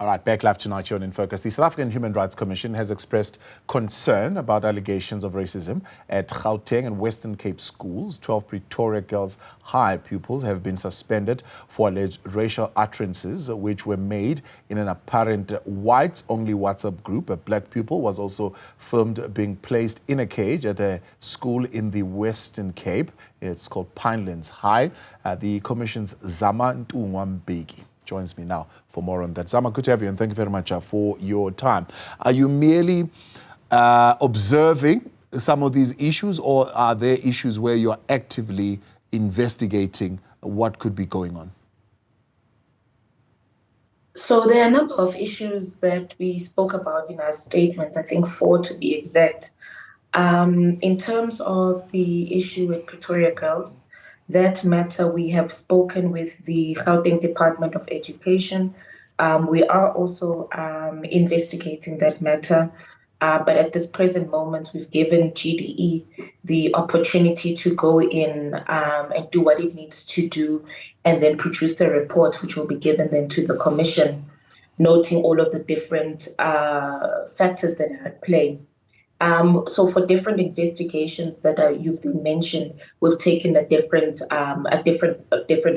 All right, back live tonight here on In Focus. The South African Human Rights Commission has expressed concern about allegations of racism at Gauteng and Western Cape schools. 12 Pretoria Girls High pupils have been suspended for alleged racial utterances which were made in an apparent whites-only WhatsApp group. A black pupil was also filmed being placed in a cage at a school in the Western Cape. It's called Pinelands High. The Commission's Zamantungwa Mbeki joins me now for more on that. Zama, good to have you, and thank you very much for your time. Are you merely observing some of these issues, or are there issues where you're actively investigating what could be going on? So there are a number of issues that we spoke about in our statement, I think 4 to be exact. In terms of the issue with Pretoria Girls, that matter, we have spoken with the Gauteng Department of Education. We are also investigating that matter. But at this present moment, we've given GDE the opportunity to go in and do what it needs to do, and then produce the report, which will be given then to the Commission, noting all of the different factors that are at play. So for different investigations that you've been mentioned, we've taken a different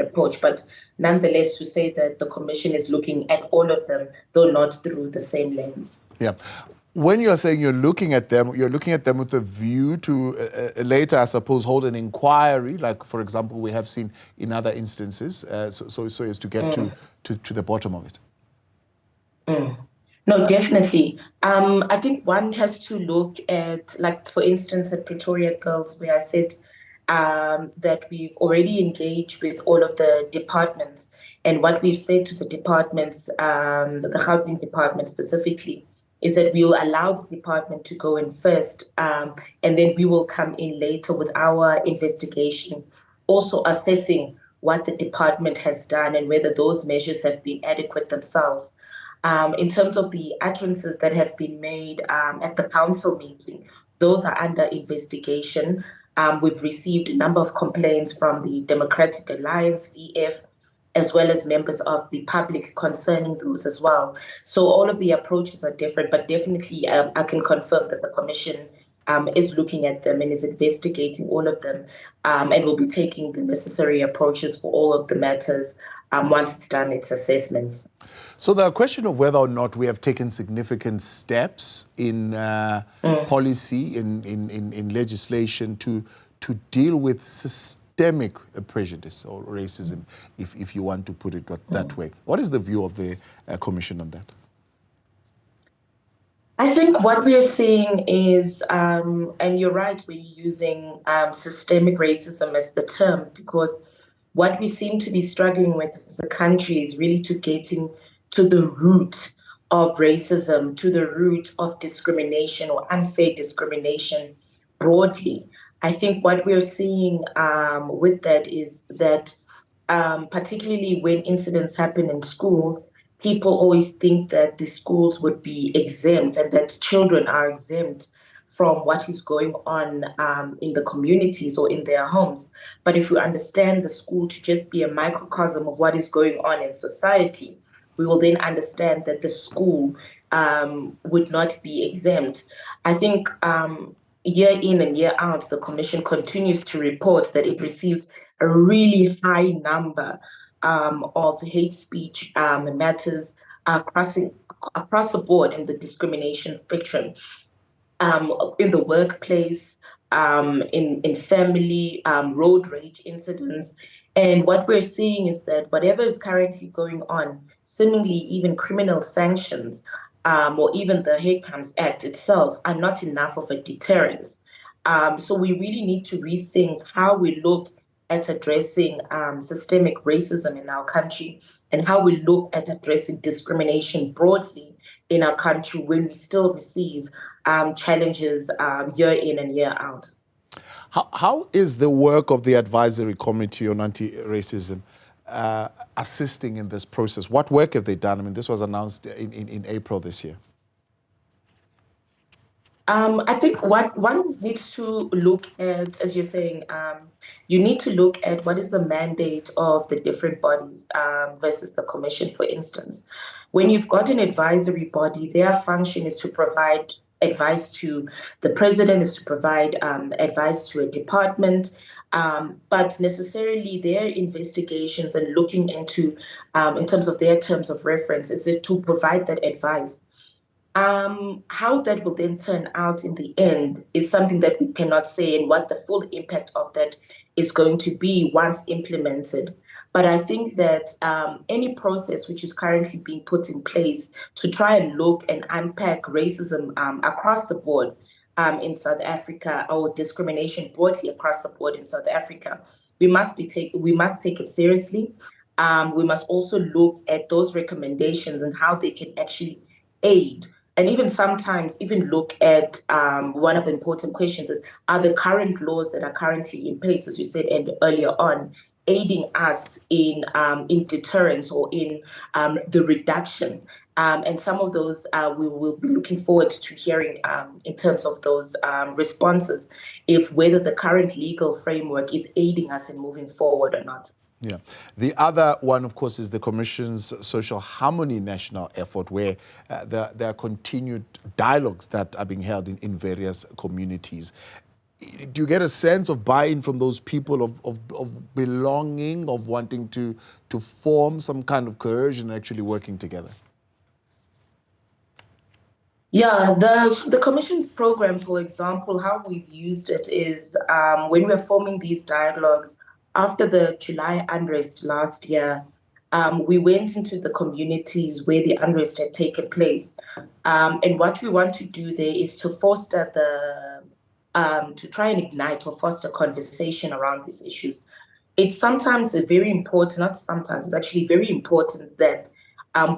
approach, but nonetheless to say that the Commission is looking at all of them, though not through the same lens. Yeah. When you're saying you're looking at them with a view to later, I suppose, hold an inquiry, like, for example, we have seen in other instances, so as to get to the bottom of it. No, definitely. I think one has to look at, like, for instance, at Pretoria Girls, where I said that we've already engaged with all of the departments, and what we've said to the departments, the Gauteng department specifically, is that we will allow the department to go in first, and then we will come in later with our investigation, also assessing what the department has done and whether those measures have been adequate themselves. In terms of the utterances that have been made at the council meeting, those are under investigation. We've received a number of complaints from the Democratic Alliance, VF, as well as members of the public concerning those as well. So all of the approaches are different, but definitely I can confirm that the Commission is looking at them and is investigating all of them, and will be taking the necessary approaches for all of the matters once it's done its assessments. So the question of whether or not we have taken significant steps in policy, in legislation to deal with systemic prejudice or racism, if you want to put it that way. What is the view of the Commission on that? I think what we are seeing is, and you're right, we're using systemic racism as the term, because what we seem to be struggling with as a country is really to getting to the root of racism, to the root of discrimination or unfair discrimination broadly. I think what we're seeing with that is that particularly when incidents happen in school, people always think that the schools would be exempt and that children are exempt from what is going on in the communities or in their homes. But if we understand the school to just be a microcosm of what is going on in society, we will then understand that the school would not be exempt. I think year in and year out, the Commission continues to report that it receives a really high number of hate speech matters across the board in the discrimination spectrum, in the workplace, in family, road rage incidents. And what we're seeing is that whatever is currently going on, seemingly even criminal sanctions, or even the Hate Crimes Act itself, are not enough of a deterrence. So we really need to rethink how we look at addressing systemic racism in our country, and how we look at addressing discrimination broadly in our country when we still receive challenges year in and year out. How is the work of the Advisory Committee on Anti-Racism assisting in this process? What work have they done? I mean, this was announced in April this year. I think what one needs to look at, as you're saying, you need to look at what is the mandate of the different bodies versus the commission, for instance. When you've got an advisory body, their function is to provide advice to the president, is to provide advice to a department, but necessarily their investigations and looking into, in terms of their terms of reference, is it to provide that advice. How that will then turn out in the end is something that we cannot say, and what the full impact of that is going to be once implemented. But I think that any process which is currently being put in place to try and look and unpack racism across the board in South Africa, or discrimination broadly across the board in South Africa, we must take it seriously. We must also look at those recommendations and how they can actually aid, and even sometimes even look at one of the important questions is, are the current laws that are currently in place, as you said and earlier on, aiding us in deterrence or in the reduction? And some of those we will be looking forward to hearing in terms of those responses, if whether the current legal framework is aiding us in moving forward or not. Yeah. The other one, of course, is the Commission's Social Harmony National Effort, where there are continued dialogues that are being held in various communities. Do you get a sense of buy-in from those people of belonging, of wanting to form some kind of cohesion, actually working together? Yeah, the Commission's program, for example, how we've used it is when we're forming these dialogues after the July unrest last year, we went into the communities where the unrest had taken place. And what we want to do there is to foster to try and ignite or foster conversation around these issues. It's sometimes very important, not sometimes, it's actually very important that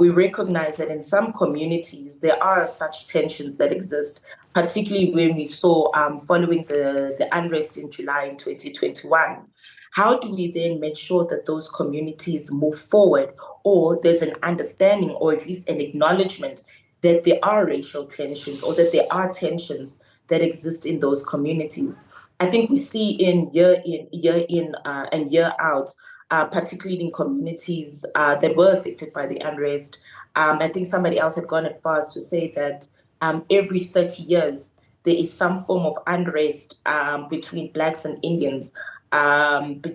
we recognize that in some communities there are such tensions that exist, particularly when we saw following the unrest in July in 2021. How do we then make sure that those communities move forward, or there's an understanding or at least an acknowledgement that there are racial tensions or that there are tensions that exist in those communities? I think we see year in and year out, particularly in communities that were affected by the unrest. I think somebody else had gone as far as to say that every 30 years, there is some form of unrest between Blacks and Indians, in the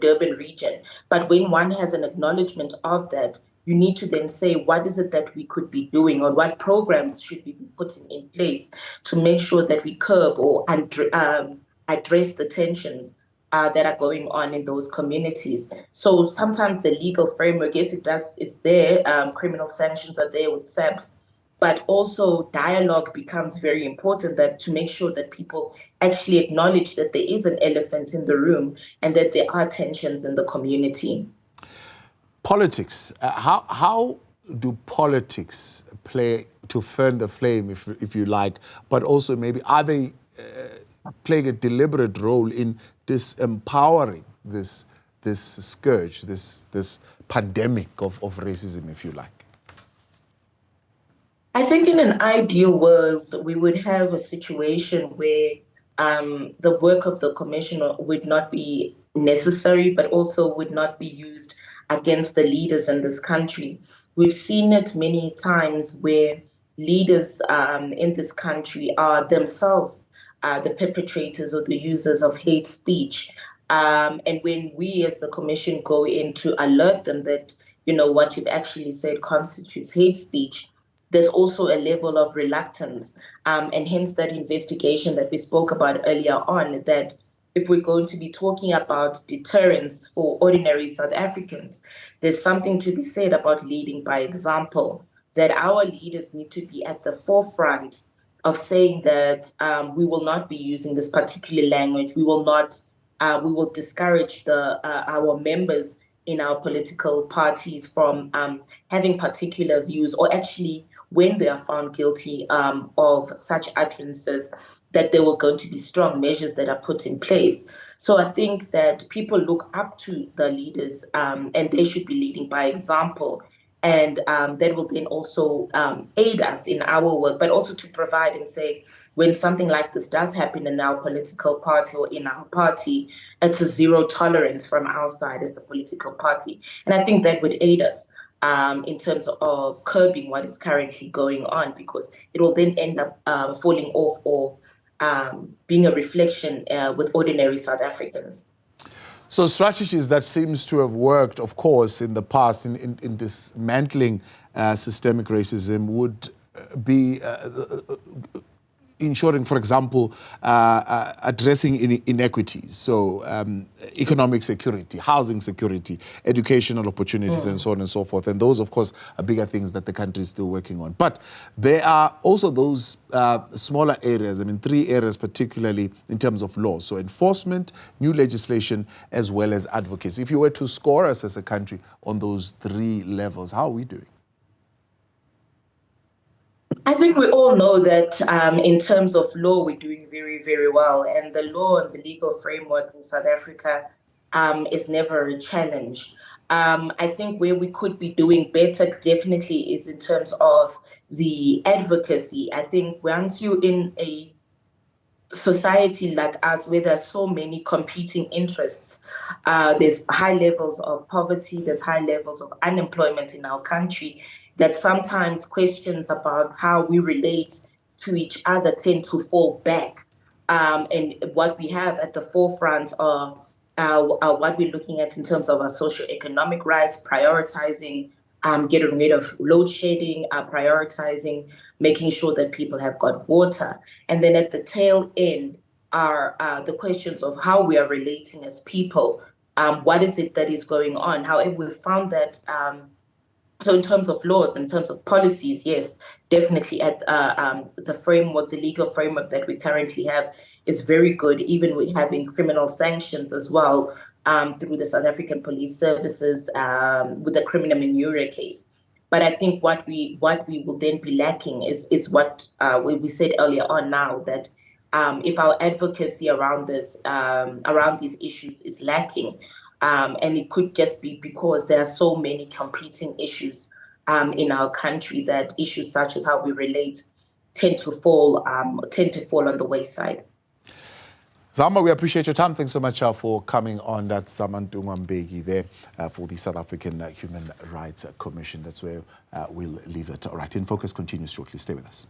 Durban region. But when one has an acknowledgement of that, you need to then say, what is it that we could be doing, or what programs should we be putting in place to make sure that we curb or address the tensions that are going on in those communities. So sometimes the legal framework, yes, it's there. Criminal sanctions are there with SAPS, but also dialogue becomes very important, that to make sure that people actually acknowledge that there is an elephant in the room and that there are tensions in the community. Politics. How do politics play to fan the flame, if you like, but also maybe are they playing a deliberate role in disempowering this scourge, this pandemic of racism, if you like? I think in an ideal world, we would have a situation where the work of the commissioner would not be necessary, but also would not be used against the leaders in this country. We've seen it many times where leaders in this country are themselves the perpetrators or the users of hate speech. And when we as the commission go in to alert them that, what you've actually said constitutes hate speech, there's also a level of reluctance. And hence that investigation that we spoke about earlier on, that if we're going to be talking about deterrence for ordinary South Africans, there's something to be said about leading by example, that our leaders need to be at the forefront of saying that we will not be using this particular language. We will discourage our members in our political parties from having particular views, or actually when they are found guilty of such utterances, that there were going to be strong measures that are put in place. So I think that people look up to the leaders and they should be leading by example. And that will then also aid us in our work, but also to provide and say, when something like this does happen in our political party or in our party, it's a zero tolerance from our side as the political party. And I think that would aid us in terms of curbing what is currently going on, because it will then end up falling off or being a reflection with ordinary South Africans. So strategies that seems to have worked, of course, in the past in dismantling systemic racism would be ensuring, for example, addressing inequities, so economic security, housing security, educational opportunities, and so on and so forth. And those, of course, are bigger things that the country is still working on. But there are also those smaller areas, I mean, 3 areas particularly in terms of law. So enforcement, new legislation, as well as advocacy. If you were to score us as a country on those 3 levels, how are we doing? I think we all know that in terms of law, we're doing very, very well. And the law and the legal framework in South Africa is never a challenge. I think where we could be doing better definitely is in terms of the advocacy. I think once you're in a society like us, where there's so many competing interests, there's high levels of poverty, there's high levels of unemployment in our country, that sometimes questions about how we relate to each other tend to fall back. And what we have at the forefront are what we're looking at in terms of our socioeconomic rights, prioritizing getting rid of load shedding, prioritizing making sure that people have got water. And then at the tail end are the questions of how we are relating as people. What is it that is going on? However, we found that so in terms of laws, in terms of policies, yes, definitely at the framework, the legal framework that we currently have is very good, even with having criminal sanctions as well through the South African Police Services with the criminal manure case. But I think what we will then be lacking is what we said earlier on now, that if our advocacy around this, around these issues is lacking, and it could just be because there are so many competing issues in our country, that issues such as how we relate tend to fall on the wayside. Zama, we appreciate your time. Thanks so much for coming on. That's Zamantungwa Mbeki there for the South African Human Rights Commission. That's where we'll leave it. All right, In Focus continues shortly. Stay with us.